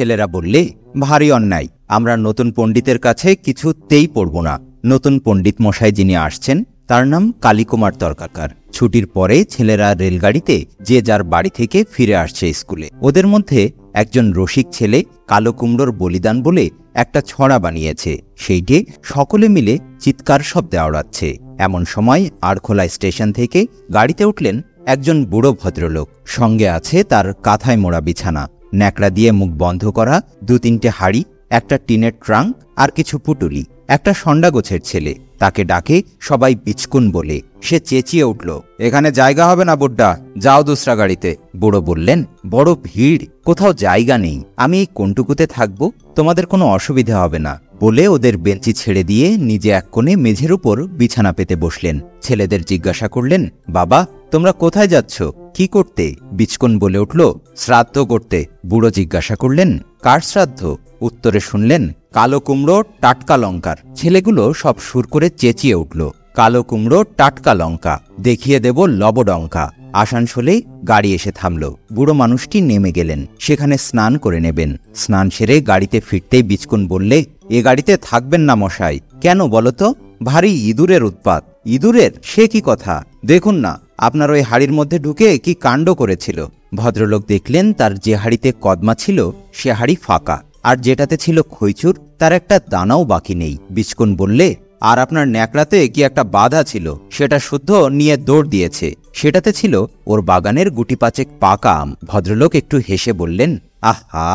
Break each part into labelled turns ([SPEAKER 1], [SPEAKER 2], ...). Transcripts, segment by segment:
[SPEAKER 1] ছেলেরা বললে, ভারী অন্যায়, আমরা নতুন পণ্ডিতের কাছে কিছুতেই পড়ব না। নতুন পণ্ডিত মশাই যিনি আসছেন তার নাম কালীকুমার তর্কাকার। ছুটির পরে ছেলেরা রেলগাড়িতে যে যার বাড়ি থেকে ফিরে আসছে স্কুলে। ওদের মধ্যে একজন রসিক ছেলে কালো কুমড়োর বলিদান বলে একটা ছড়া বানিয়েছে, সেইটে সকলে মিলে চিৎকার শব্দে আওড়াচ্ছে। এমন সময় আড়খোলা স্টেশন থেকে গাড়িতে উঠলেন একজন বুড়ো ভদ্রলোক। সঙ্গে আছে তার কাঁথায় মোড়া বিছানা, ন্যাকড়া দিয়ে মুখ বন্ধ করা 2-3টে হাড়ি, একটা টিনের ট্রাঙ্ক আর কিছু পুটুলি। একটা সন্ডা গোছের ছেলে, তাকে ডাকে সবাই বিচকুন বলে। সে চেঁচিয়ে উঠল, এখানে জায়গা হবে না বুড্ডা, যাও দুসরা গাড়িতে। বুড়ো বললেন, বড় ভিড়, কোথাও জায়গা নেই, আমি এই কোনটুকুতে থাকবো, তোমাদের কোনো অসুবিধা হবে না বলে ওদের বেঞ্চি ছেড়ে দিয়ে নিজে এক কোণে মেঝের উপর বিছানা পেতে বসলেন। ছেলেদের জিজ্ঞাসা করলেন, বাবা তোমরা কোথায় যাচ্ছ, কি করতে? বিচকুন বলে উঠল, শ্রাদ্ধ করতে। বুড়ো জিজ্ঞাসা করলেন, কার শ্রাদ্ধ? উত্তরে শুনলেন, কালো কুমড়ো টাটকা লঙ্কার। ছেলেগুলো সব সুর করে চেঁচিয়ে উঠল, কালো কুমড়ো টাটকা লঙ্কা, দেখিয়ে দেব লবডঙ্কা। আসানসোলে গাড়ি এসে থামল। বুড়ো মানুষটি নেমে গেলেন, সেখানে স্নান করে নেবেন। স্নান সেরে গাড়িতে ফিরতেই বিচকুন বললে, এ গাড়িতে থাকবেন না মশাই। কেন বলো তো? ভারী ইঁদুরের উৎপাত। ইঁদুরের? সে কি কথা, দেখুন না আপনার ওই হাড়ির মধ্যে ঢুকে কি কাণ্ড করেছিল। ভদ্রলোক দেখলেন তার যে হাড়িতে কদমা ছিল সে হাড়ি ফাঁকা, আর যেটাতে ছিল খইচুর তার একটা দানাও বাকি নেই। বিচকুন বললে, আর আপনার ন্যাকড়াতে কি একটা বাধা ছিল, সেটা শুদ্ধ নিয়ে দৌড় দিয়েছে, সেটাতে ছিল ওর বাগানের গুটি পাচেক পাকা আম। ভদ্রলোক একটু হেসে বললেন, আহা,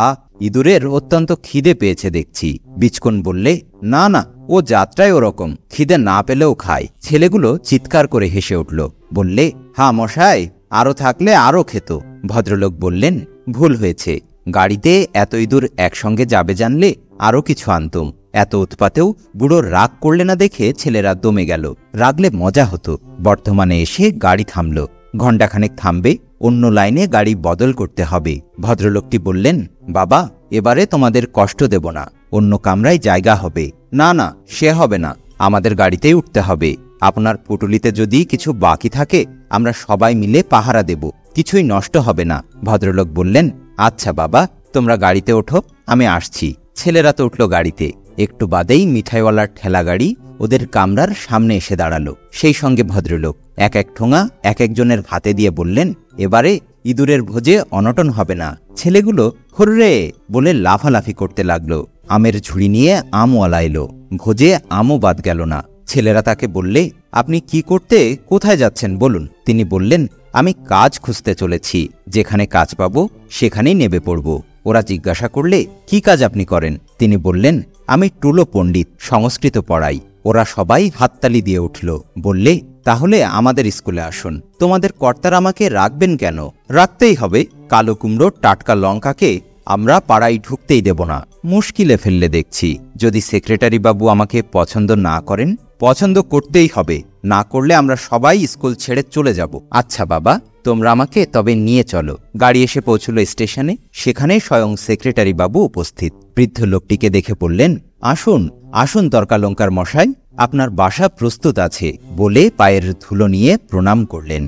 [SPEAKER 1] ইঁদুরের অত্যন্ত খিদে পেয়েছে দেখছি। বিচকুন বললে, না না, ও যাত্রায় ওরকম, খিদে না পেলেও খায়। ছেলেগুলো চিৎকার করে হেসে উঠল, বললে, হ্যাঁ মশাই, আরো থাকলে আরো খেত। ভদ্রলোক বললেন, ভুল হয়েছে, গাড়িতে এত ইঁদুর একসঙ্গে যাবে জানলে আরো কিছু আনতুম। এত উৎপাতেও বুড়ো রাগ করলে না দেখে ছেলেরা দমে গেল। রাগলে মজা হতো। বর্ধমানে এসে গাড়ি থামল। ঘণ্টাখানেক থামবে, অন্য লাইনে গাড়ি বদল করতে হবে। ভদ্রলোকটি বললেন, বাবা এবারে তোমাদের কষ্ট দেব না, অন্য কামরায় জায়গা হবে। না না, সে হবে না, আমাদের গাড়িতেই উঠতে হবে। আপনার পুটুলিতে যদি কিছু বাকি থাকে আমরা সবাই মিলে পাহারা দেব, কিছুই নষ্ট হবে না। ভদ্রলোক বললেন, আচ্ছা বাবা, তোমরা গাড়িতে ওঠো, আমি আসছি। ছেলেরা তো উঠল গাড়িতে। একটু বাদেই মিঠাইওয়ালার ঠেলা গাড়ি ওদের কামরার সামনে এসে দাঁড়ালো। সেই সঙ্গে ভদ্রলোক এক এক ঠোঙা এক একজনের হাতে দিয়ে বললেন, এবারে ইঁদুরের ভোজে অনটন হবে না। ছেলেগুলো হুররে বলে লাফালাফি করতে লাগলো। আমের ঝুড়ি নিয়ে আমওয়ালা এলো, ভোজে আমও বাদ গেল না। ছেলেরা তাকে বললে, আপনি কি করতে কোথায় যাচ্ছেন বলুন। তিনি বললেন, আমি কাজ খুঁজতে চলেছি, যেখানে কাজ পাবো সেখানেই নেবে পড়ব। ওরা জিজ্ঞাসা করলে, কি কাজ আপনি করেন? তিনি বললেন, আমি টুলো পণ্ডিত, সংস্কৃত পড়াই। ওরা সবাই হাততালি দিয়ে উঠল, বললে, তাহলে আমাদের স্কুলে আসুন। তোমাদের কর্তারা আমাকে রাখবেন কেন? রাখতেই হবে, কালো কুমড়ো টাটকা লঙ্কাকে আমরা পাড়ায় ঢুকতেই দেব না। মুশকিলে ফেললে দেখছি। যদি সেক্রেটারি বাবু আমাকে পছন্দ না করেন? পছন্দ করতেই হবে, না করলে আমরা সবাই স্কুল ছেড়ে চলে যাব। আচ্ছা বাবা, তোমরা আমাকে তবে নিয়ে চলো। গাড়ি এসে পৌঁছল স্টেশনে। সেখানে স্বয়ং সেক্রেটারি বাবু উপস্থিত। বৃদ্ধ লোকটিকে দেখে বললেন, আসুন আসুন তর্কালঙ্কার মশাই, আপনার বাসা প্রস্তুত আছে বলে পায়ের ধুলো নিয়ে প্রণাম করলেন।